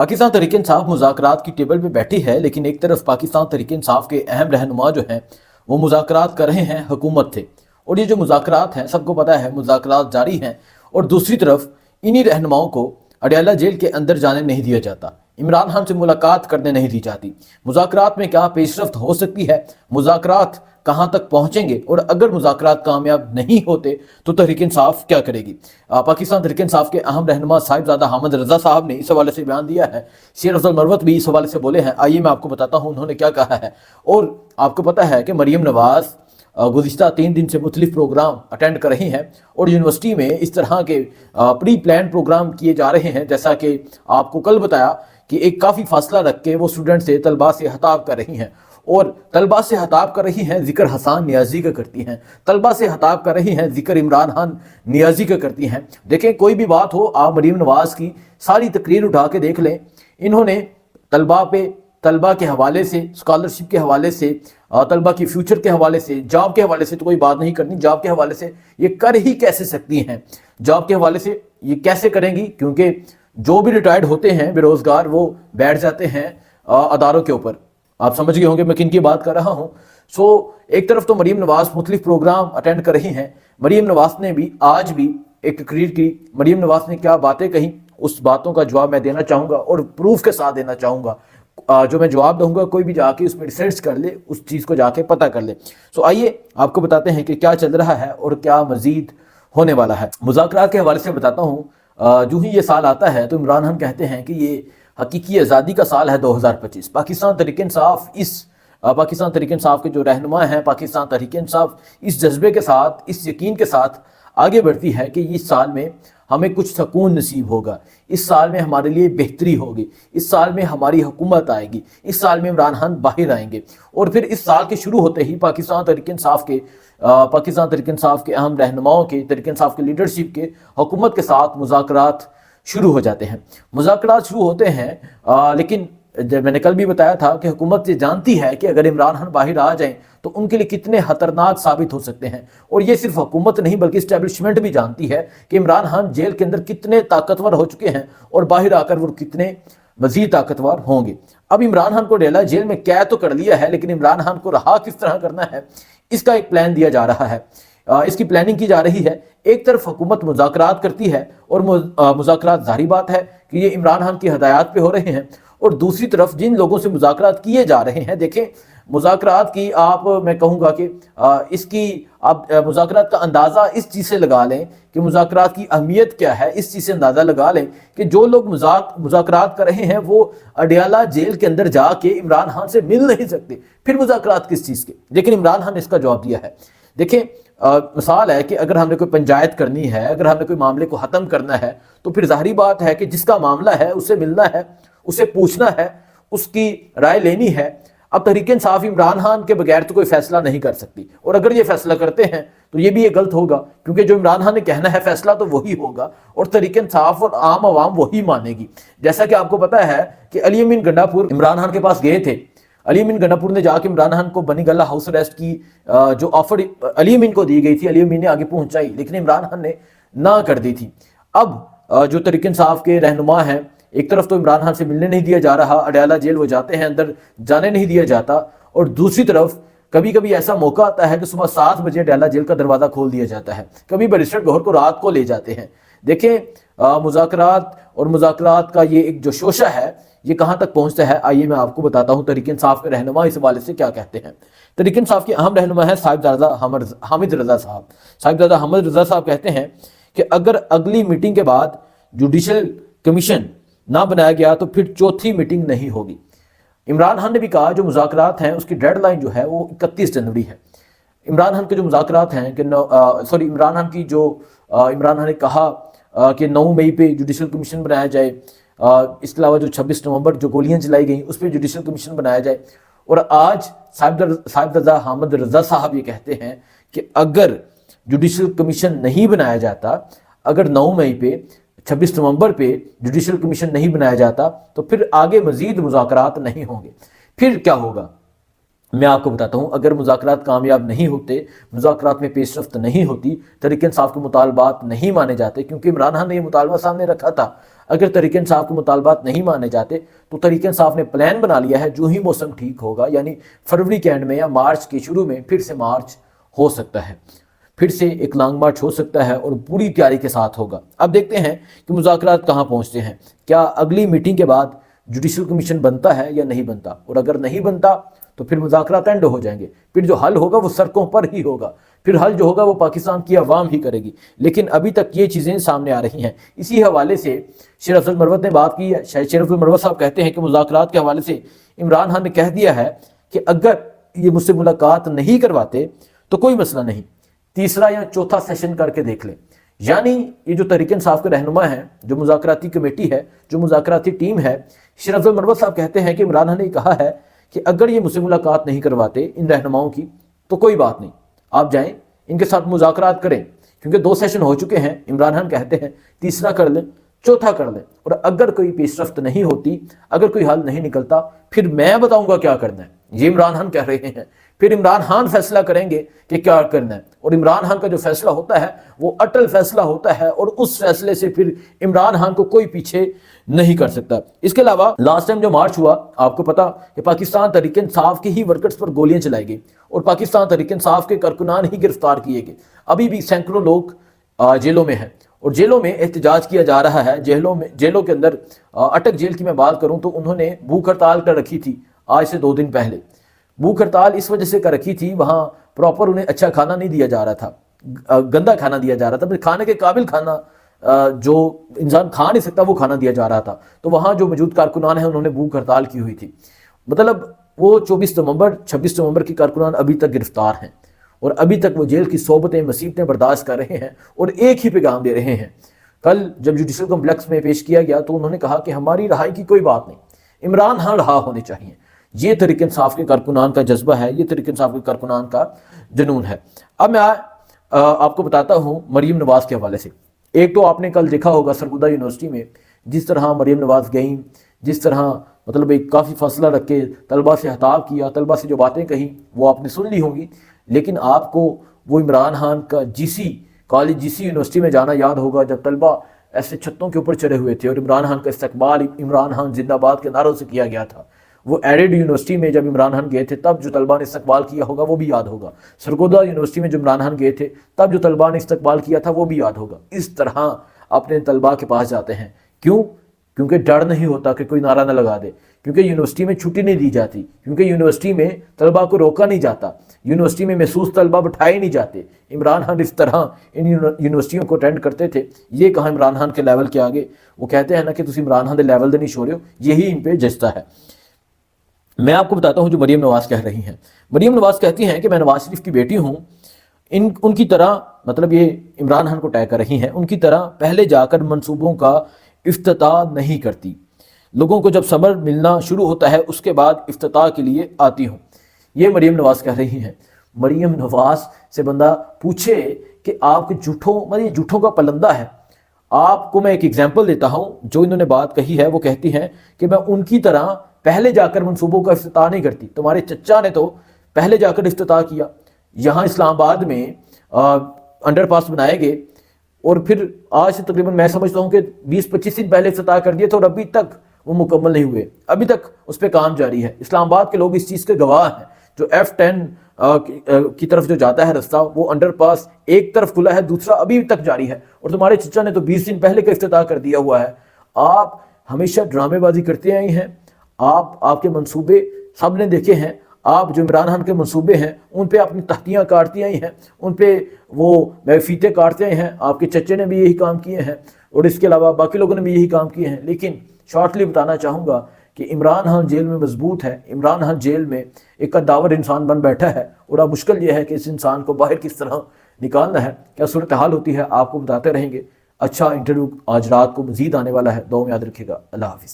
पाकिस्तान तहरीक इंसाफ मुज़ाकरात की टेबल पे बैठी है, लेकिन एक तरफ पाकिस्तान तहरीक इंसाफ के अहम रहनुमा जो हैं वो मुज़ाकरात कर रहे हैं हुकूमत से, और ये जो मुज़ाकरात हैं सबको पता है मुज़ाकरात जारी हैं। और दूसरी तरफ इन्हीं रहनुमाओं को अडयाला जेल के अंदर जाने नहीं दिया जाता, इमरान खान से मुलाकात करने नहीं दी जाती। मुज़ाकरात में क्या पेशरफ्त हो सकती है, मुज़ाकरात कहाँ तक पहुँचेंगे, और अगर मुज़ाकरात कामयाब नहीं होते तो तहरीक इंसाफ क्या करेगी। पाकिस्तान तहरीक इंसाफ के अहम रहनुमा साहिबजादा हामिद रज़ा साहब ने इस हवाले से बयान दिया है। शेर अफजल मरवत भी इस हवाले से बोले हैं। आइए मैं आपको बताता हूँ उन्होंने क्या कहा है। और आपको पता है कि मरीम नवाज़ गुज़िश्ता 3 दिन से मुख्तलिफ प्रोग्राम अटेंड कर रही हैं, और यूनिवर्सिटी में इस तरह के प्री प्लान प्रोग्राम किए जा रहे हैं। जैसा कि आपको कल बताया कि एक काफ़ी फासला रख के वो स्टूडेंट से तलबा से खिताब कर रही हैं, और तलबा से खिताब कर रही हैं ज़िक्र हसन नियाज़ी का करती हैं, तलबा से खिताब कर रही हैं ज़िक्र इमरान खान नियाज़ी का करती हैं। देखें, कोई भी बात हो, आप मरीम नवाज़ की सारी तकरीर उठा के देख लें। इन्होंने तलबा के हवाले से, स्कॉलरशिप के हवाले से, तलबा की फ्यूचर के हवाले से, जॉब के हवाले से तो कोई बात नहीं करनी। जॉब के हवाले से ये कर ही कैसे सकती हैं, जॉब के हवाले से ये कैसे करेंगी, क्योंकि जो भी रिटायर्ड होते हैं बेरोज़गार वो बैठ जाते हैं अदारों के ऊपर। आप समझ गए होंगे मैं किन की बात कर रहा हूँ। एक तरफ तो मरीम नवाज़ मुख्तलिफ प्रोग्राम अटेंड कर रही हैं। मरीम नवाज़ ने भी आज भी एक तकरीर की। मरीम नवाज़ ने क्या बातें कही, उस बातों का जवाब मैं देना चाहूँगा और प्रूफ के साथ देना चाहूँगा। जो मैं जवाब दूंगा कोई भी जाके उसमें रिसर्च कर ले, उस चीज़ को जाके पता कर ले। आइए आपको बताते हैं कि क्या चल रहा है और क्या मजीद होने वाला है। मुज़ाकरात के हवाले से बताता हूँ। जो ही ये साल आता है तो इमरान खान कहते हैं कि ये हकीकी आज़ादी का साल है 2025। पाकिस्तान तहरीक इंसाफ के जो रहनुमा हैं, पाकिस्तान तहरीक इंसाफ इस जज्बे के साथ, इस यकीन के साथ आगे बढ़ती है कि इस साल में हमें कुछ सुकून नसीब होगा, इस साल में हमारे लिए बेहतरी होगी, इस साल में हमारी हुकूमत आएगी, इस साल में इमरान खान बाहर आएंगे। और फिर इस साल के शुरू होते ही पाकिस्तान तहरीक इंसाफ के अहम रहनुमाओं के, तहरीक इंसाफ के लीडरशिप के हुकूमत के साथ मुज़ाकरात शुरू हो जाते हैं। मुज़ाकरात शुरू होते हैं, लेकिन जब मैंने कल भी बताया था कि हुकूमत ये जानती है कि अगर इमरान खान बाहर आ जाएं तो उनके लिए कितने खतरनाक साबित हो सकते हैं। और ये सिर्फ हुकूमत नहीं बल्कि इस्टेब्लिशमेंट भी जानती है कि इमरान खान जेल के अंदर कितने ताकतवर हो चुके हैं और बाहर आकर वो कितने मजीद ताकतवर होंगे। अब इमरान खान को अडयाला जेल में कैद तो कर लिया है, लेकिन इमरान खान को रहा किस तरह करना है इसका एक प्लान दिया जा रहा है, इसकी प्लानिंग की जा रही है। एक तरफ हुकूमत मुज़ाकरात करती है, और मुज़ाकरात जाहिर बात है कि ये इमरान खान की हदायत पे हो रहे हैं, और दूसरी तरफ जिन लोगों से मुज़ाकरात किए जा रहे हैं, देखें मुज़ाकरात की मैं कहूँगा कि इसकी आप मुज़ाकरात का अंदाज़ा इस चीज़ से लगा लें कि मुज़ाकरात की अहमियत क्या है। इस चीज़ से अंदाज़ा लगा लें कि जो लोग मुज़ाकरात कर रहे हैं वो अडयाला जेल के अंदर जाके इमरान खान से मिल नहीं सकते, फिर मुज़ाकरात किस चीज़ के। लेकिन इमरान खान ने इसका जवाब दिया है। देखें, मिसाल है कि अगर हमने कोई पंचायत करनी है, अगर हमने कोई मामले को ख़त्म करना है, तो फिर जाहिर बात है कि जिसका मामला है उससे मिलना है, उससे पूछना है, उसकी राय लेनी है। अब तहरीक इंसाफ इमरान खान के बगैर तो कोई फैसला नहीं कर सकती, और अगर ये फैसला करते हैं तो ये भी ये गलत होगा, क्योंकि जो इमरान खान ने कहना है फैसला तो वही होगा, और तहरीक इंसाफ और आम आवाम वही मानेगी। जैसा कि आपको पता है कि अली अमीन गंडापुर इमरान खान के पास गए थे। अली अमीन गंडापुर ने जाके इमरान खान को बनी गल्ला हाउस अरेस्ट की जो ऑफर अली अमीन को दी गई थी, अली अमीन ने आगे पहुंचाई, लेकिन इमरान खान ने ना कर दी थी। अब जो तहरीक इंसाफ के रहनुमा हैं, एक तरफ तो इमरान खान से मिलने नहीं दिया जा रहा, अडयाला जेल वो जाते हैं, अंदर जाने नहीं दिया जाता, और दूसरी तरफ कभी कभी ऐसा मौका आता है कि सुबह 7 बजे अडयाला जेल का दरवाज़ा खोल दिया जाता है, कभी बैरिस्टर गौहर को रात को ले जाते हैं। देखें, मुज़ाकरात का ये एक जो शोशा है ये कहाँ तक पहुँचता है, आइए मैं आपको बताता हूँ तहरीक इंसाफ के रहनुमा इस हवाले से क्या कहते हैं। तहरीक इंसाफ के अहम रहनुमा है साहिबजादा हामिद रज़ा साहब। साहिबजादा हामिद रज़ा साहब कहते हैं कि अगर अगली मीटिंग के बाद जुडिशल कमीशन ना बनाया गया तो फिर चौथी मीटिंग नहीं होगी। इमरान खान ने भी कहा जो मुज़ाकरात हैं उसकी डेडलाइन जो है वो 31 जनवरी है। इमरान खान के जो मुज़ाकरात हैं कि इमरान खान ने कहा कि 9 मई पे जुडिशल कमीशन बनाया जाए, इसके अलावा जो 26 नवंबर जो गोलियां चलाई गई उस पर जुडिशल कमीशन बनाया जाए। और आज साहिबजादा हामिद रज़ा साहब ये कहते हैं कि अगर जुडिशल कमीशन नहीं बनाया जाता, अगर 9 मई पे 26 नवंबर पे जुडिशल कमीशन नहीं बनाया जाता तो फिर आगे मजीद मुज़ाकरात नहीं होंगे। फिर क्या होगा मैं आपको बताता हूँ। अगर मुज़ाकरात कामयाब नहीं होते, मुज़ाकरात में पेशरफ्त नहीं होती, तहरीक इंसाफ के मुतालबात नहीं माने जाते, क्योंकि इमरान खान ने ये मुतालबा सामने रखा था। اگر تحریک انصاف کے مطالبات نہیں مانے جاتے تو تحریک انصاف نے پلان بنا لیا ہے، جو ہی موسم ٹھیک ہوگا یعنی فروری کے اینڈ میں یا مارچ کے شروع میں پھر سے مارچ ہو سکتا ہے، پھر سے ایک لانگ مارچ ہو سکتا ہے اور پوری تیاری کے ساتھ ہوگا۔ اب دیکھتے ہیں کہ مذاکرات کہاں پہنچتے ہیں، کیا اگلی میٹنگ کے بعد جوڈیشل کمیشن بنتا ہے یا نہیں بنتا، اور اگر نہیں بنتا تو پھر مذاکرات اینڈ ہو جائیں گے، پھر جو حل ہوگا وہ سڑکوں پر ہی ہوگا، پھر حل جو ہوگا وہ پاکستان کی عوام ہی کرے گی۔ لیکن ابھی تک یہ چیزیں سامنے آ رہی ہیں۔ اسی حوالے سے شیر افضل مروت نے بات کی ہے۔ شیر افضل مروت صاحب کہتے ہیں کہ مذاکرات کے حوالے سے عمران خان نے کہہ دیا ہے کہ اگر یہ مجھ سے ملاقات نہیں کرواتے تو کوئی مسئلہ نہیں، تیسرا یا چوتھا سیشن کر کے دیکھ لیں۔ یعنی یہ جو تحریک انصاف کے رہنما ہیں، جو مذاکراتی کمیٹی ہے، جو مذاکراتی ٹیم ہے، شیر افضل مروت صاحب کہتے ہیں کہ عمران خان نے کہا ہے کہ اگر یہ مجھ سے ملاقات نہیں کرواتے ان رہنماؤں کی تو کوئی بات نہیں، آپ جائیں ان کے ساتھ مذاکرات کریں، کیونکہ 2 سیشن ہو چکے ہیں۔ عمران خان کہتے ہیں تیسرا کر لیں، چوتھا کر لیں، اور اگر کوئی پیش رفت نہیں ہوتی، اگر کوئی حل نہیں نکلتا، پھر میں بتاؤں گا کیا کرنا ہے۔ یہ عمران خان کہہ رہے ہیں، پھر عمران خان فیصلہ کریں گے کہ کیا کرنا ہے، اور عمران خان کا جو فیصلہ ہوتا ہے وہ اٹل فیصلہ ہوتا ہے، اور اس فیصلے سے پھر عمران خان کو کوئی پیچھے نہیں کر سکتا۔ اس کے علاوہ لاسٹ ٹائم جو مارچ ہوا، آپ کو پتا کہ پاکستان تحریک انصاف کے ہی ورکرز پر گولیاں چلائی گئی اور پاکستان تحریک انصاف کے کارکنان ہی گرفتار کیے گئے۔ ابھی بھی سینکڑوں لوگ جیلوں میں ہیں اور جیلوں میں احتجاج کیا جا رہا ہے۔ جیلوں کے اندر اٹک جیل کی میں بات کروں تو انہوں نے بھوک ہڑتال کر رکھی تھی آج سے 2 دن پہلے۔ بھوک ہڑتال اس وجہ سے کر رکھی تھی، وہاں پراپر انہیں اچھا کھانا نہیں دیا جا رہا تھا، گندا کھانا دیا جا رہا تھا، کھانے کے قابل کھانا جو انسان کھا نہیں سکتا وہ کھانا دیا جا رہا تھا۔ تو وہاں جو موجود کارکنان ہیں انہوں نے بھوک ہڑتال کی ہوئی تھی، مطلب وہ 26 نومبر کی کارکنان ابھی تک گرفتار ہیں اور ابھی تک وہ جیل کی صحبتیں مصیبتیں برداشت کر رہے ہیں اور ایک ہی پیغام دے رہے ہیں۔ کل جب جوڈیشل کمپلیکس میں پیش کیا گیا تو انہوں نے کہا کہ ہماری رہائی کی کوئی بات نہیں، عمران خان رہا ہونے چاہیے۔ یہ تحریک انصاف کے کارکنان کا جذبہ ہے، یہ تحریک انصاف کے کارکنان کا جنون ہے۔ اب میں آپ کو بتاتا ہوں مریم نواز کے حوالے سے۔ ایک تو آپ نے کل دیکھا ہوگا سرگودا یونیورسٹی میں جس طرح مریم نواز گئیں، جس طرح مطلب ایک کافی فاصلہ رکھ کے طلبہ سے خطاب کیا، طلبہ سے جو باتیں کہیں وہ آپ نے سن لی ہوں گی، لیکن آپ کو وہ عمران خان کا کالج یونیورسٹی میں جانا یاد ہوگا جب طلبہ ایسے چھتوں کے اوپر چڑھے ہوئے تھے اور عمران خان کا استقبال عمران خان زندہ باد کے نعروں سے کیا گیا تھا۔ وہ ایڈیڈ یونیورسٹی میں جب عمران خان گئے تھے تب جو طلبہ نے استقبال کیا ہوگا وہ بھی یاد ہوگا، سرگودا یونیورسٹی میں جب عمران خان گئے تھے تب جو طلبہ نے استقبال کیا تھا وہ بھی یاد ہوگا۔ اس طرح اپنے طلبہ کے پاس جاتے ہیں، کیونکہ ڈر نہیں ہوتا کہ کوئی نعرہ نہ لگا دے، کیونکہ یونیورسٹی میں چھٹی نہیں دی جاتی، کیونکہ یونیورسٹی میں طلبہ کو روکا نہیں جاتا، یونیورسٹی میں محسوس طلبہ بٹھائے نہیں جاتے۔ عمران خان اس طرح ان یونیورسٹیوں کو اٹینڈ کرتے تھے۔ یہ کہاں عمران خان کے لیول کے آگے، وہ کہتے ہیں نا کہ تسی عمران خان دے لیول دے نہیں چھوڑے ہو، یہی ان پہ جچتا ہے۔ میں آپ کو بتاتا ہوں جو مریم نواز کہہ رہی ہیں۔ مریم نواز کہتی ہیں کہ میں نواز شریف کی بیٹی ہوں، ان کی طرح مطلب یہ عمران خان کو ٹیگ کر رہی ہیں، ان کی طرح پہلے جا کر منصوبوں کا افتتاح نہیں کرتی، لوگوں کو جب صبر ملنا شروع ہوتا ہے اس کے بعد افتتاح کے لیے آتی ہوں۔ یہ مریم نواز کہہ رہی ہیں۔ مریم نواز سے بندہ پوچھے کہ آپ کے جھوٹوں کا پلندہ ہے۔ آپ کو میں ایک ایگزامپل دیتا ہوں جو انہوں نے بات کہی ہے، وہ کہتی ہیں کہ میں ان کی طرح پہلے جا کر منصوبوں کا افتتاح نہیں کرتی۔ تمہارے چچا نے تو پہلے جا کر افتتاح کیا، یہاں اسلام آباد میں انڈر پاس بنائے گئے اور پھر آج سے تقریباً میں سمجھتا ہوں کہ 20-25 دن پہلے افتتاح کر دیے تھے اور ابھی تک وہ مکمل نہیں ہوئے، ابھی تک اس پہ کام جاری ہے۔ اسلام آباد کے لوگ اس چیز کے گواہ ہیں۔ جو F10 کی طرف جو جاتا ہے رستہ، وہ انڈر پاس ایک طرف کھلا ہے، دوسرا ابھی تک جاری ہے، اور تمہارے چچا نے تو 20 دن پہلے کا افتتاح کر دیا ہوا ہے۔ آپ ہمیشہ ڈرامے بازی کرتے آئے ہیں، آپ کے منصوبے سب نے دیکھے ہیں، آپ جو عمران خان کے منصوبے ہیں ان پہ اپنی تختیاں کاٹتی آئی ہیں، ان پہ وہ فیتے کاٹتے آئے ہیں۔ آپ کے چچے نے بھی یہی کام کیے ہیں اور اس کے علاوہ باقی لوگوں نے بھی یہی کام کیے ہیں۔ لیکن شارٹلی بتانا چاہوں گا کہ عمران خان جیل میں مضبوط ہے، عمران خان جیل میں ایک قداور انسان بن بیٹھا ہے، اور اب مشکل یہ ہے کہ اس انسان کو باہر کس طرح نکالنا ہے۔ کیا صورتحال ہوتی ہے آپ کو بتاتے رہیں گے۔ اچھا انٹرویو آج رات کو مزید آنے والا ہے، دعاؤں میں یاد رکھیے گا۔ اللہ حافظ۔